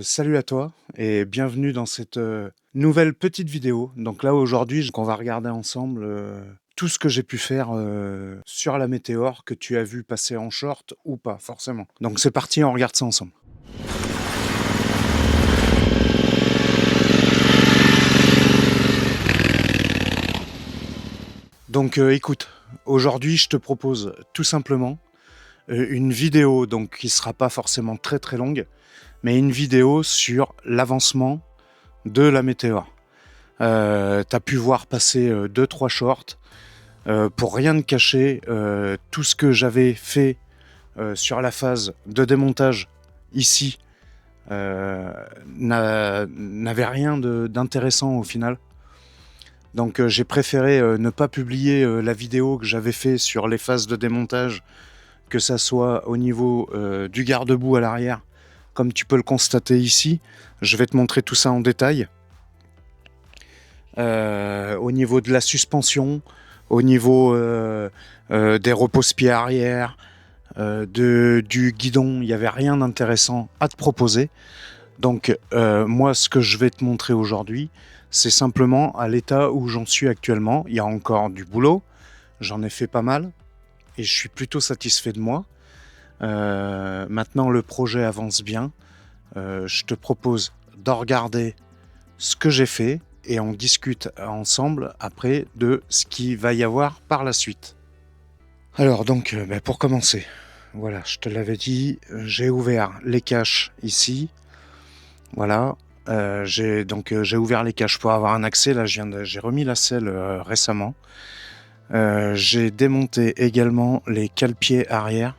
Salut à toi et bienvenue dans cette nouvelle petite vidéo. Donc là aujourd'hui, on va regarder ensemble tout ce que j'ai pu faire sur la météore que tu as vu passer en short ou pas forcément. Donc c'est parti, on regarde ça ensemble. Donc écoute, aujourd'hui je te propose tout simplement une vidéo donc qui sera pas forcément très très longue, mais une vidéo sur l'avancement de la météore. T'as pu voir passer 2-3 shorts. Pour rien te cacher, tout ce que j'avais fait sur la phase de démontage ici n'avait rien d'intéressant au final. Donc j'ai préféré ne pas publier la vidéo que j'avais fait sur les phases de démontage, que ça soit au niveau du garde-boue à l'arrière, comme tu peux le constater ici. Je vais te montrer tout ça en détail. Au niveau de la suspension, au niveau des repose-pieds arrière, du guidon, il n'y avait rien d'intéressant à te proposer. Donc moi, ce que je vais te montrer aujourd'hui, c'est simplement à l'état où j'en suis actuellement. Il y a encore du boulot, j'en ai fait pas mal, et je suis plutôt satisfait de moi. Maintenant, le projet avance bien. Je te propose de regarder ce que j'ai fait, et on discute ensemble après de ce qu'il va y avoir par la suite. Alors donc, pour commencer, voilà, je te l'avais dit, j'ai ouvert les caches ici. Voilà, j'ai ouvert les caches pour avoir un accès. Là, j'ai remis la selle récemment. J'ai démonté également les cale-pieds arrière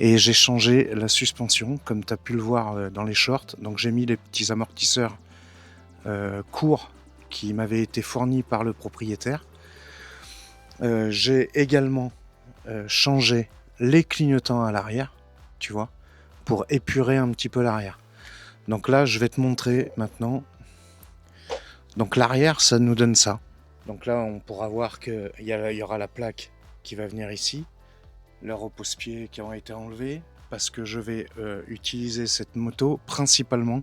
et j'ai changé la suspension, comme tu as pu le voir dans les shorts. Donc j'ai mis les petits amortisseurs courts qui m'avaient été fournis par le propriétaire. J'ai également changé les clignotants à l'arrière, tu vois, pour épurer un petit peu l'arrière. Donc là, je vais te montrer maintenant. Donc l'arrière, ça nous donne ça. Donc là, on pourra voir qu'il y aura la plaque qui va venir ici, les repose-pieds qui ont été enlevés, parce que je vais utiliser cette moto principalement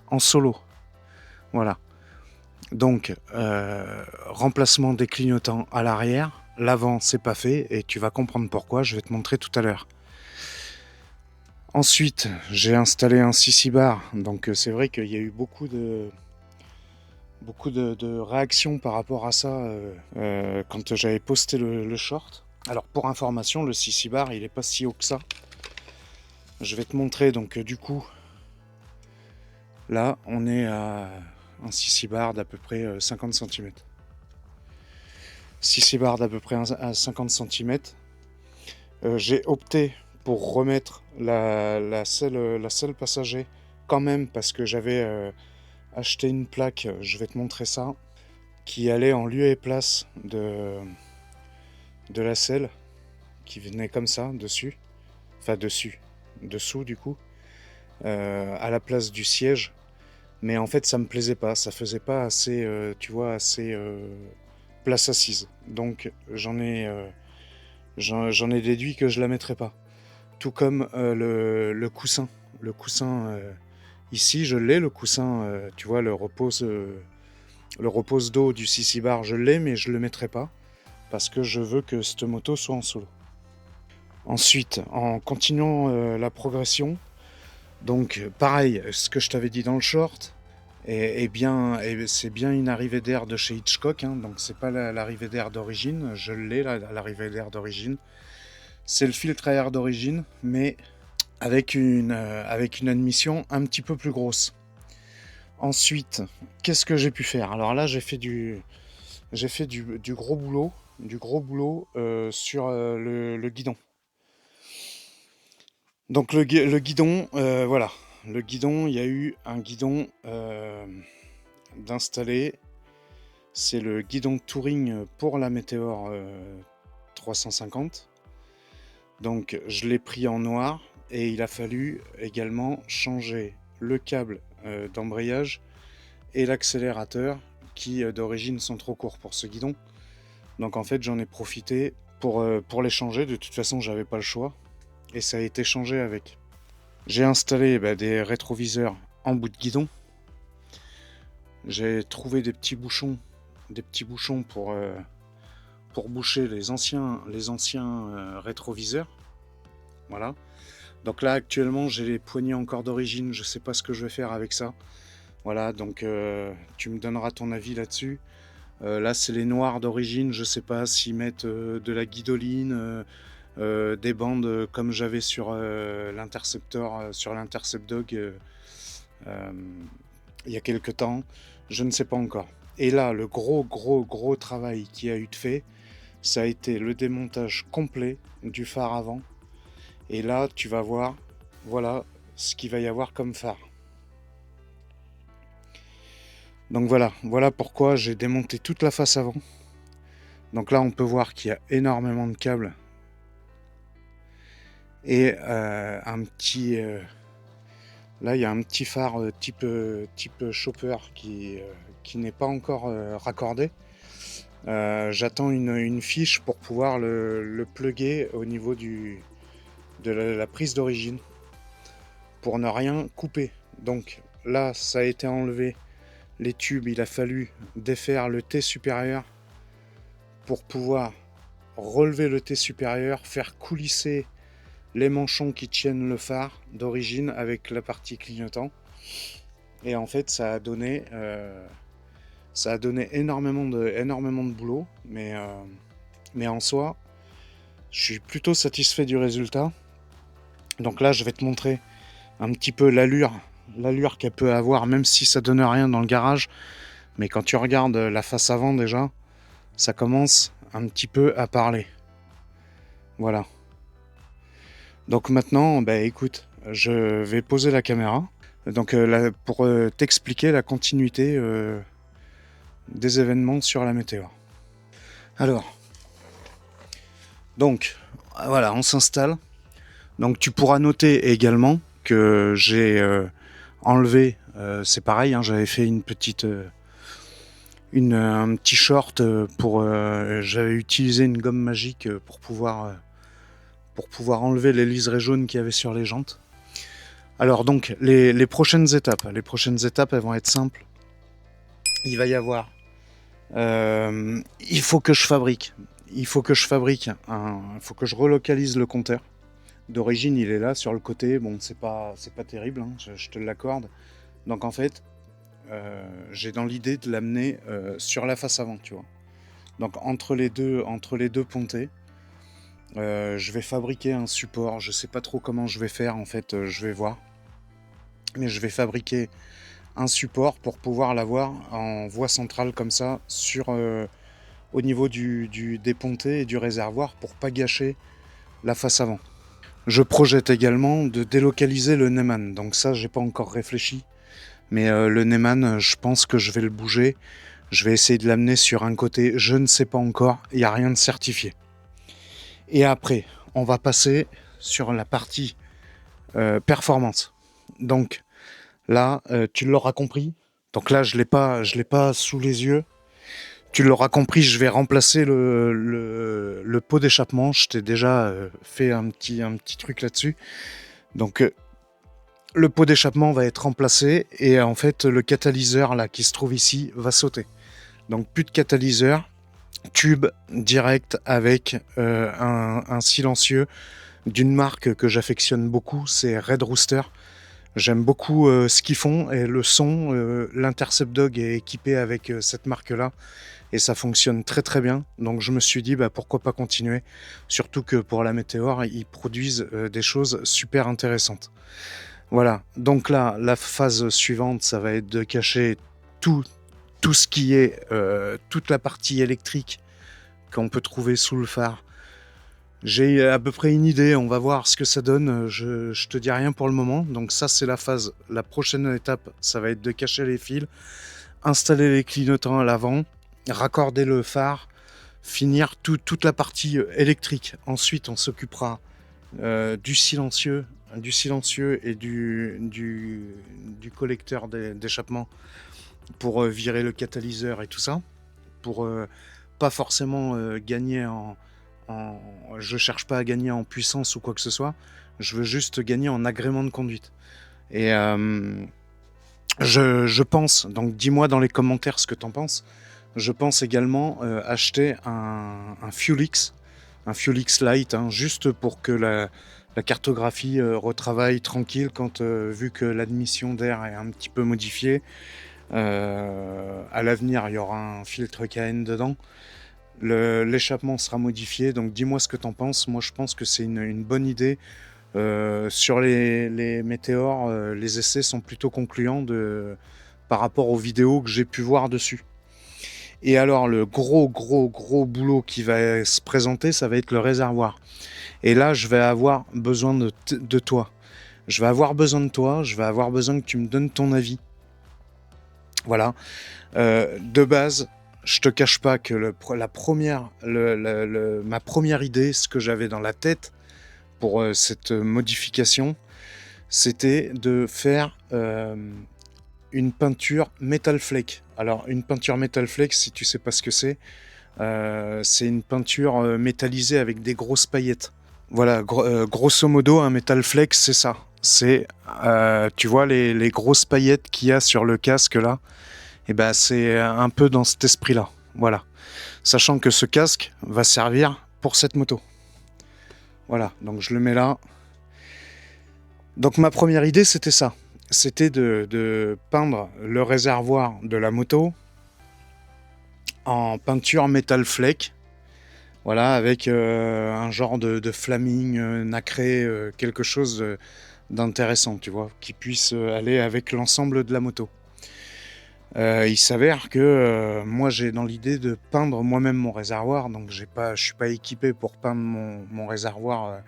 en solo. Voilà. Donc, remplacement des clignotants à l'arrière. L'avant, c'est pas fait et tu vas comprendre pourquoi. Je vais te montrer tout à l'heure. Ensuite, j'ai installé un CC bar. Donc, c'est vrai qu'il y a eu beaucoup de réactions par rapport à ça quand j'avais posté le short. Alors, pour information, le CC bar, il est pas si haut que ça. Je vais te montrer. Donc, du coup, là, on est à un CC bar d'à peu près 50 cm. CC bar d'à peu près à 50 cm. J'ai opté pour remettre la selle passager quand même, parce que j'avais acheté une plaque, je vais te montrer ça, qui allait en lieu et place de la selle, qui venait comme ça dessus, enfin dessous du coup, à la place du siège. Mais en fait ça me plaisait pas, ça faisait pas assez, tu vois, assez place assise. Donc j'en ai déduit que je la mettrais pas. Tout comme le coussin. Le coussin ici, je l'ai, le coussin, tu vois, le repose-dos du CC bar, je l'ai, mais je le mettrai pas parce que je veux que cette moto soit en solo. Ensuite, en continuant la progression, donc pareil, ce que je t'avais dit dans le short, c'est bien une arrivée d'air de chez Hitchcock, hein, donc c'est pas l'arrivée d'air d'origine, je l'ai l'arrivée d'air d'origine. C'est le filtre à air d'origine, mais avec une admission un petit peu plus grosse. Ensuite, qu'est-ce que j'ai pu faire? Alors là, j'ai fait du gros boulot, sur le guidon. Donc le guidon, voilà. Le guidon, il y a eu un guidon d'installer. C'est le guidon Touring pour la Météore 350. Donc je l'ai pris en noir et il a fallu également changer le câble d'embrayage et l'accélérateur qui d'origine sont trop courts pour ce guidon. Donc en fait j'en ai profité pour les changer. De toute façon j'avais pas le choix et ça a été changé avec. J'ai installé des rétroviseurs en bout de guidon. J'ai trouvé des petits bouchons pour boucher les anciens rétroviseurs. Voilà. Donc là actuellement j'ai les poignées encore d'origine, je sais pas ce que je vais faire avec ça. Voilà, donc tu me donneras ton avis là-dessus. Là c'est les noirs d'origine, je sais pas s'ils mettent de la guidoline, des bandes comme j'avais sur l'Interceptor, sur l'Intercept Dog il y a quelques temps, je ne sais pas encore. Et là le gros travail qui a eu de fait, ça a été le démontage complet du phare avant. Et là, tu vas voir, voilà ce qu'il va y avoir comme phare. Donc voilà pourquoi j'ai démonté toute la face avant. Donc là, on peut voir qu'il y a énormément de câbles. Et un petit... là, il y a un petit phare type chopper qui n'est pas encore raccordé. J'attends une fiche pour pouvoir le plugger au niveau de la prise d'origine, pour ne rien couper. Donc là, ça a été enlevé. Les tubes, il a fallu défaire le T supérieur pour pouvoir relever le T supérieur, faire coulisser les manchons qui tiennent le phare d'origine avec la partie clignotant. Et en fait, ça a donné énormément de boulot, mais en soi, je suis plutôt satisfait du résultat. Donc là, je vais te montrer un petit peu l'allure qu'elle peut avoir, même si ça donne rien dans le garage. Mais quand tu regardes la face avant déjà, ça commence un petit peu à parler. Voilà. Donc maintenant, bah écoute, je vais poser la caméra. Donc pour t'expliquer la continuité des événements sur la Météor. Alors, donc voilà, on s'installe. Donc tu pourras noter également que j'ai enlevé, c'est pareil, hein, j'avais fait une petite... un petit short pour j'avais utilisé une gomme magique pour pouvoir enlever les liserés jaunes qu'il y avait sur les jantes. Alors donc les prochaines étapes elles vont être simples. Il va y avoir il faut que je relocalise le compteur. D'origine il est là sur le côté, bon c'est pas terrible, hein, je te l'accorde. Donc en fait j'ai dans l'idée de l'amener sur la face avant, tu vois. Donc entre les deux pontées, je vais fabriquer un support. Je sais pas trop comment je vais faire en fait, je vais voir. Mais je vais fabriquer un support pour pouvoir l'avoir en voie centrale comme ça sur au niveau des pontées et du réservoir pour pas gâcher la face avant. Je projette également de délocaliser le Neyman. Donc ça, j'ai pas encore réfléchi. Mais le Neyman, je pense que je vais le bouger. Je vais essayer de l'amener sur un côté. Je ne sais pas encore. Il n'y a rien de certifié. Et après, on va passer sur la partie performance. Donc là, tu l'auras compris. Donc là, je l'ai pas sous les yeux. Tu l'auras compris, je vais remplacer le pot d'échappement. Je t'ai déjà fait un petit truc là-dessus. Donc le pot d'échappement va être remplacé et en fait le catalyseur là qui se trouve ici va sauter. Donc plus de catalyseur, tube direct avec un silencieux d'une marque que j'affectionne beaucoup, c'est Red Rooster. J'aime beaucoup ce qu'ils font et le son, l'Intercept Dog est équipé avec cette marque-là et ça fonctionne très très bien. Donc je me suis dit pourquoi pas continuer, surtout que pour la Météor, ils produisent des choses super intéressantes. Voilà, donc là, la phase suivante, ça va être de cacher tout ce qui est, toute la partie électrique qu'on peut trouver sous le phare. J'ai à peu près une idée, on va voir ce que ça donne, je te dis rien pour le moment. Donc ça c'est la prochaine étape, ça va être de cacher les fils, installer les clignotants à l'avant, raccorder le phare, finir toute la partie électrique. Ensuite on s'occupera du silencieux et du collecteur d'échappement pour virer le catalyseur et tout ça, pour pas forcément gagner je cherche pas à gagner en puissance ou quoi que ce soit, je veux juste gagner en agrément de conduite. Et Je pense, donc dis-moi dans les commentaires ce que tu en penses. Je pense également acheter un Fuelix, un Fuelix Lite, hein, juste pour que la cartographie retravaille tranquille quand, vu que l'admission d'air est un petit peu modifiée. À l'avenir, il y aura un filtre KN dedans. L'échappement sera modifié, donc dis-moi ce que tu en penses. Moi, je pense que c'est une bonne idée. Sur les météores, les essais sont plutôt concluants par rapport aux vidéos que j'ai pu voir dessus. Et alors, le gros boulot qui va se présenter, ça va être le réservoir. Et là, je vais avoir besoin de toi. Je vais avoir besoin de toi, je vais avoir besoin que tu me donnes ton avis. Voilà. De base, je te cache pas que ma première idée, ce que j'avais dans la tête pour cette modification, c'était de faire une peinture Metal Flake. Alors, une peinture Metal Flake, si tu sais pas ce que c'est une peinture métallisée avec des grosses paillettes. Voilà, grosso modo, un Metal Flake, c'est ça. C'est, tu vois, les grosses paillettes qu'il y a sur le casque là, et ben c'est un peu dans cet esprit-là. Voilà. Sachant que ce casque va servir pour cette moto. Voilà, donc je le mets là. Donc ma première idée, c'était ça. C'était de peindre le réservoir de la moto en peinture Metal Flake. Voilà, avec un genre de flaming nacré, quelque chose d'intéressant, tu vois, qui puisse aller avec l'ensemble de la moto. Il s'avère que moi j'ai dans l'idée de peindre moi-même mon réservoir, donc je suis pas équipé pour peindre mon réservoir.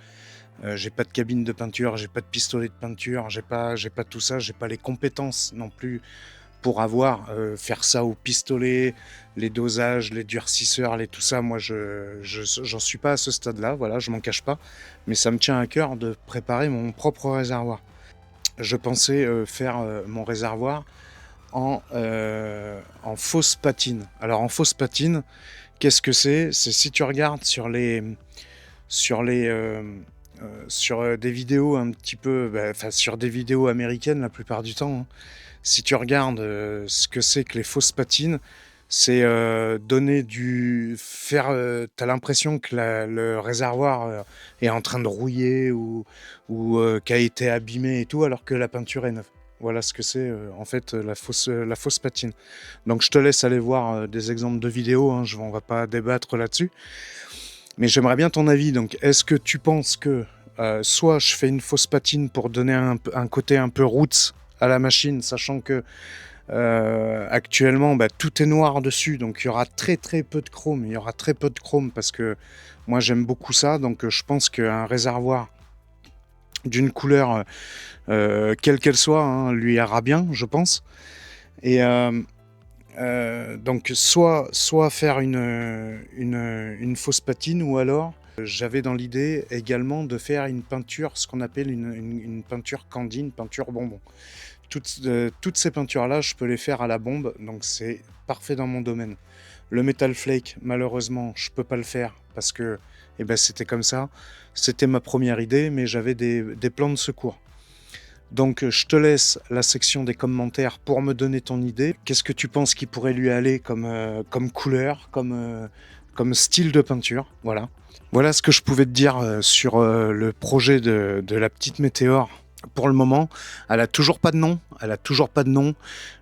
J'ai pas de cabine de peinture, j'ai pas de pistolet de peinture, j'ai pas tout ça, j'ai pas les compétences non plus pour faire ça au pistolet, les dosages, les durcisseurs, tout ça. Moi, j'en suis pas à ce stade-là, voilà, je m'en cache pas, mais ça me tient à cœur de préparer mon propre réservoir. Je pensais faire mon réservoir en fausse patine. Alors en fausse patine, qu'est-ce que c'est? C'est si tu regardes sur des vidéos un petit peu, sur des vidéos américaines la plupart du temps, hein. Si tu regardes ce que c'est que les fausses patines, c'est t'as l'impression que le réservoir est en train de rouiller ou qu'a été abîmé et tout, alors que la peinture est neuve. Voilà ce que c'est en fait la fausse patine. Donc je te laisse aller voir des exemples de vidéos, hein, on va pas débattre là-dessus. Mais j'aimerais bien ton avis. Donc est-ce que tu penses que soit je fais une fausse patine pour donner un côté un peu roots à la machine, sachant que actuellement tout est noir dessus, donc il y aura très peu de chrome. Il y aura très peu de chrome parce que moi j'aime beaucoup ça, donc je pense qu'un réservoir d'une couleur quelle qu'elle soit, hein, lui ira bien, je pense. Et donc soit faire une fausse patine, ou alors j'avais dans l'idée également de faire une peinture, ce qu'on appelle une peinture candy, une peinture bonbon. Toutes ces peintures-là, je peux les faire à la bombe, donc c'est parfait dans mon domaine. Le Metal Flake, malheureusement, je peux pas le faire parce que c'était comme ça. C'était ma première idée, mais j'avais des plans de secours. Donc je te laisse la section des commentaires pour me donner ton idée. Qu'est-ce que tu penses qui pourrait lui aller comme couleur, comme style de peinture? Voilà. Voilà ce que je pouvais te dire sur le projet de la petite météore. Pour le moment, elle a toujours pas de nom.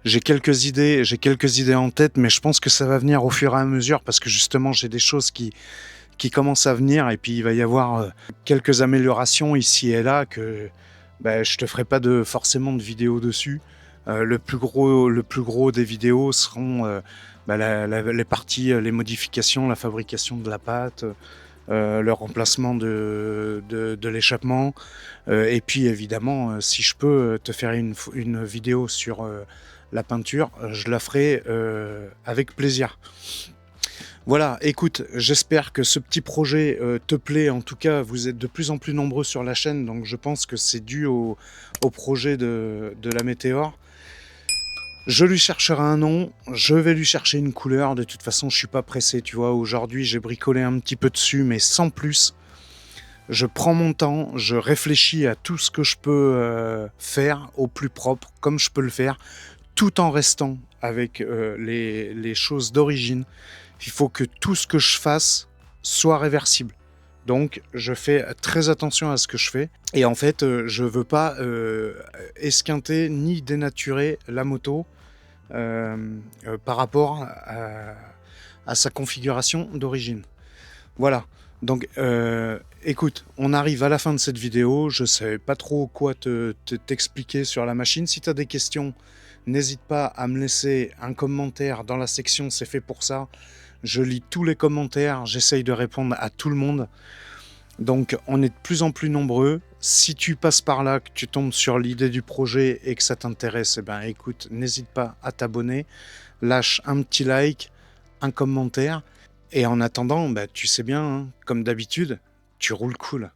J'ai quelques idées en tête, mais je pense que ça va venir au fur et à mesure parce que justement j'ai des choses qui commencent à venir, et puis il va y avoir quelques améliorations ici et là que je te ferai pas forcément de vidéos dessus. Le plus gros des vidéos seront les parties, les modifications, la fabrication de la pâte, le remplacement de l'échappement, et puis évidemment si je peux te faire une vidéo sur la peinture, je la ferai avec plaisir. Voilà, écoute, j'espère que ce petit projet te plaît. En tout cas, vous êtes de plus en plus nombreux sur la chaîne, donc je pense que c'est dû au projet de la météore. Je lui chercherai un nom, je vais lui chercher une couleur. De toute façon, je suis pas pressé, tu vois. Aujourd'hui, j'ai bricolé un petit peu dessus, mais sans plus. Je prends mon temps, je réfléchis à tout ce que je peux faire au plus propre, comme je peux le faire, tout en restant avec les choses d'origine. Il faut que tout ce que je fasse soit réversible. Donc, je fais très attention à ce que je fais. Et en fait, je veux pas esquinter ni dénaturer la moto par rapport à sa configuration d'origine. Voilà. Donc, écoute, on arrive à la fin de cette vidéo. Je sais pas trop quoi t'expliquer sur la machine. Si tu as des questions, n'hésite pas à me laisser un commentaire dans la section C'est fait pour ça. Je lis tous les commentaires, j'essaye de répondre à tout le monde. Donc, on est de plus en plus nombreux. Si tu passes par là, que tu tombes sur l'idée du projet et que ça t'intéresse, eh ben, écoute, n'hésite pas à t'abonner. Lâche un petit like, un commentaire. Et en attendant, bah, tu sais bien, hein, comme d'habitude, tu roules cool.